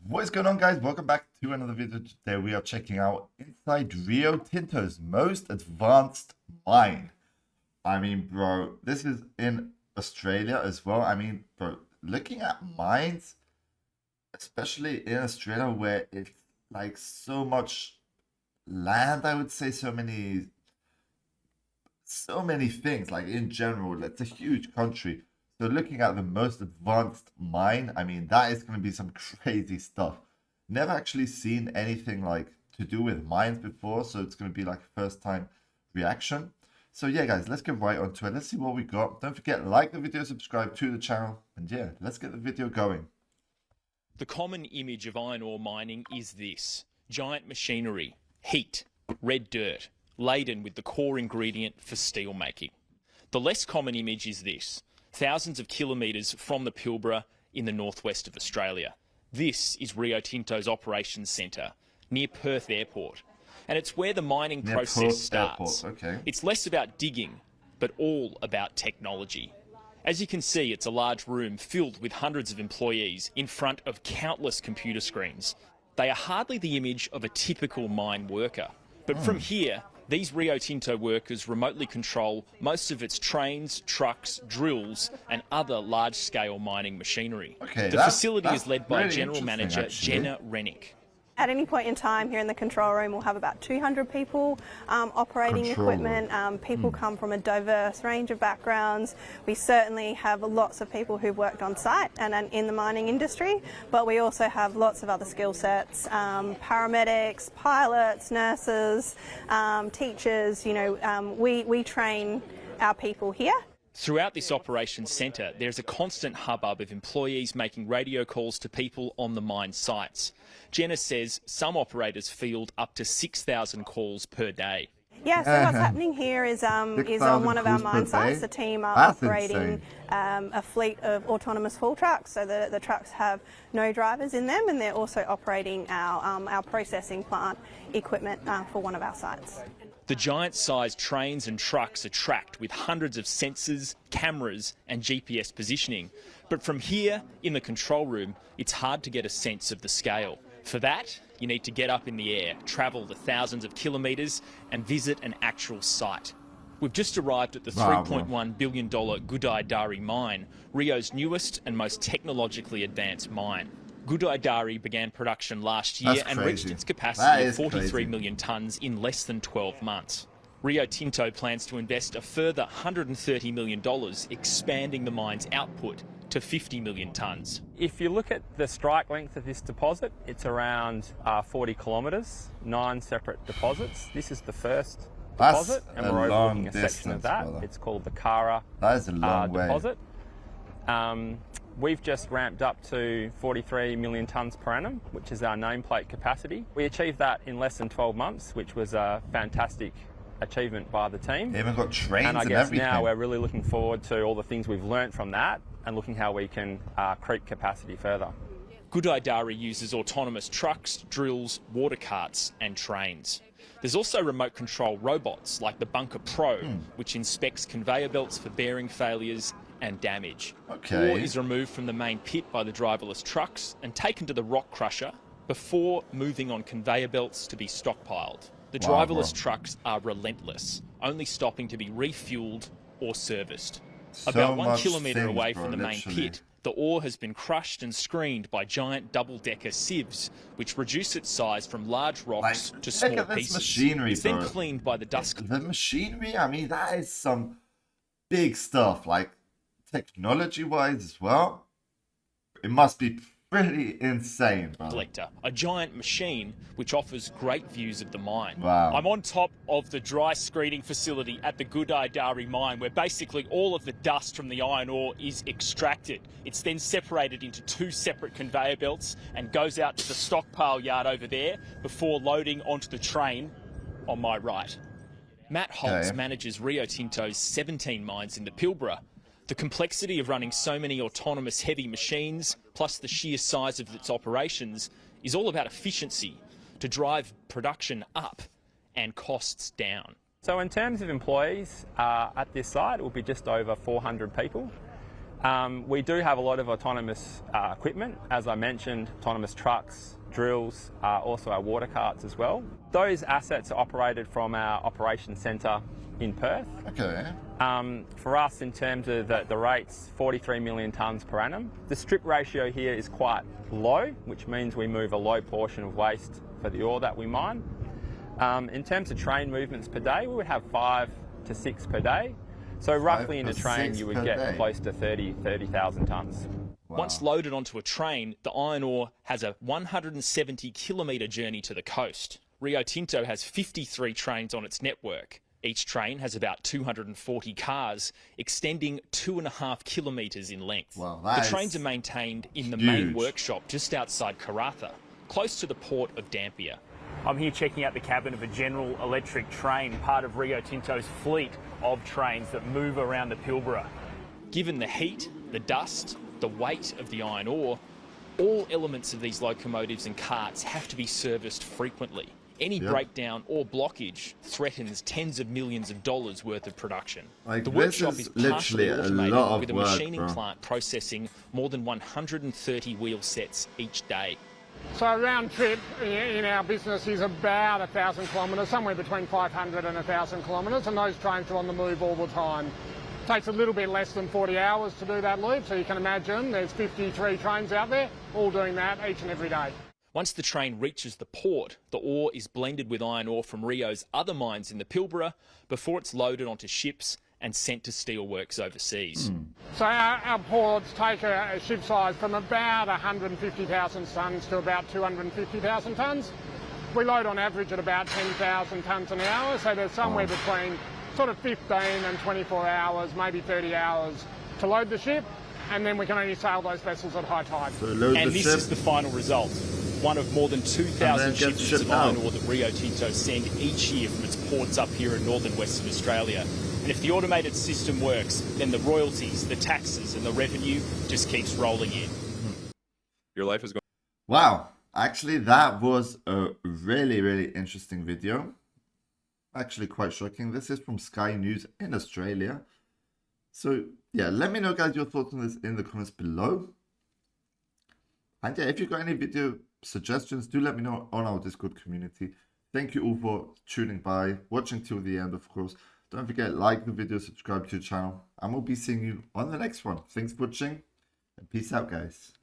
What is going on, guys? Welcome back to another video. Today we are checking out Inside Rio Tinto's most advanced mine. I mean, bro, this is in Australia as well. I mean, bro, looking at mines, especially in Australia where it's like so much land, I would say so many things, like in general, it's a huge country. So looking at the most advanced mine, I mean, that is going to be some crazy stuff. Never actually seen anything like to do with mines before, so it's going to be like a first time reaction. So yeah, guys, let's get right onto it. Let's see what we got. Don't forget, like the video, subscribe to the channel, and yeah, let's get the video going. The common image of iron ore mining is this: giant machinery, heat, red dirt, laden with the core ingredient for steel making. The less common image is this: thousands of kilometres from the Pilbara in the northwest of Australia. This is Rio Tinto's operations centre near Perth Airport, and it's where the mining process starts. Okay. It's less about digging, but all about technology. As you can see, it's a large room filled with hundreds of employees in front of countless computer screens. They are hardly the image of a typical mine worker, but from here, these Rio Tinto workers remotely control most of its trains, trucks, drills and other large-scale mining machinery. Okay, the facility is led by really General Manager actually. Jenna Rennick. At any point in time here in the control room, we'll have about 200 people operating equipment. People come from a diverse range of backgrounds. We certainly have lots of people who've worked on site and in the mining industry, but we also have lots of other skill sets: paramedics, pilots, nurses, teachers. We train our people here. Throughout this operations centre, there's a constant hubbub of employees making radio calls to people on the mine sites. Jenna says some operators field up to 6,000 calls per day. Yeah, so what's happening here is on one of our mine sites, the team are operating a fleet of autonomous haul trucks, so the trucks have no drivers in them, and they're also operating our processing plant equipment for one of our sites. The giant-sized trains and trucks are tracked with hundreds of sensors, cameras and GPS positioning. But from here, in the control room, it's hard to get a sense of the scale. For that, you need to get up in the air, travel the thousands of kilometres and visit an actual site. We've just arrived at the $3.1 billion Gudai-Darri mine, Rio's newest and most technologically advanced mine. Gudai-Darri began production last year and reached its capacity of 43 million tonnes in less than 12 months. Rio Tinto plans to invest a further $130 million, expanding the mine's output to 50 million tonnes. If you look at the strike length of this deposit, it's around 40 kilometres, 9 separate deposits. This is the first deposit, and we're overlooking a section of that. Brother. It's called the Kara deposit. We've just ramped up to 43 million tonnes per annum, which is our nameplate capacity. We achieved that in less than 12 months, which was a fantastic achievement by the team. They even got trains and I guess everything. Now we're really looking forward to all the things we've learnt from that and looking how we can creep capacity further. Gudai-Darri uses autonomous trucks, drills, water carts and trains. There's also remote control robots like the Bunker Pro, which inspects conveyor belts for bearing failures and damage. Ore is removed from the main pit by the driverless trucks and taken to the rock crusher before moving on conveyor belts to be stockpiled. The driverless trucks are relentless, only stopping to be refueled or serviced. About 1 kilometre away from the main pit, the ore has been crushed and screened by giant double-decker sieves, which reduce its size from large rocks to small pieces. It's then cleaned by the dust. The machinery, I mean, that is some big stuff, like technology-wise as well. It must be pretty insane, bro. Collector, a giant machine which offers great views of the mine. Wow. I'm on top of the dry screening facility at the Gudai-Darri mine, where basically all of the dust from the iron ore is extracted. It's then separated into 2 separate conveyor belts and goes out to the stockpile yard over there before loading onto the train on my right. Matt Holtz manages Rio Tinto's 17 mines in the Pilbara. The complexity of running so many autonomous heavy machines, plus the sheer size of its operations, is all about efficiency to drive production up and costs down. So in terms of employees at this site, it will be just over 400 people. We do have a lot of autonomous equipment, as I mentioned, autonomous trucks, drills, also our water carts as well. Those assets are operated from our operations centre in Perth. Okay. For us, in terms of the rates, 43 million tonnes per annum. The strip ratio here is quite low, which means we move a low portion of waste for the ore that we mine. In terms of train movements per day, we would have 5 to 6 per day. So roughly in a train you would get close to 30,000 tonnes. Wow. Once loaded onto a train, the iron ore has a 170 kilometre journey to the coast. Rio Tinto has 53 trains on its network. Each train has about 240 cars, extending 2.5 kilometres in length. Wow, the trains are maintained in the main workshop just outside Karratha, close to the port of Dampier. I'm here checking out the cabin of a General Electric train, part of Rio Tinto's fleet of trains that move around the Pilbara. Given the heat, the dust, the weight of the iron ore, all elements of these locomotives and carts have to be serviced frequently. Any breakdown or blockage threatens tens of millions of dollars worth of production. Like, the workshop is partially automated with a machining bro. plant processing more than 130 wheel sets each day. So a round trip in our business is about 1,000 kilometres, somewhere between 500 and 1,000 kilometres, and those trains are on the move all the time. It takes a little bit less than 40 hours to do that loop, so you can imagine there's 53 trains out there, all doing that each and every day. Once the train reaches the port, the ore is blended with iron ore from Rio's other mines in the Pilbara before it's loaded onto ships and sent to steelworks overseas. So our ports take a ship size from about 150,000 tonnes to about 250,000 tonnes. We load on average at about 10,000 tonnes an hour, so there's somewhere between sort of 15 and 24 hours, maybe 30 hours to load the ship, and then we can only sail those vessels at high tide. So and this is the final result. One of more than 2,000 shipments of iron ore that Rio Tinto send each year from its ports up here in northern Western Australia. And if the automated system works, then the royalties, the taxes and the revenue just keeps rolling in. Your life is going... Wow. Actually, that was a really, really interesting video. Actually quite shocking. This is from Sky News in Australia. So, yeah, let me know, guys, your thoughts on this in the comments below. And yeah, if you've got any video suggestions, do let me know on our Discord community. Thank you all for tuning by, watching till the end, of course. Don't forget, like the video, subscribe to the channel, and we'll be seeing you on the next one. Thanks for watching, and peace out, guys.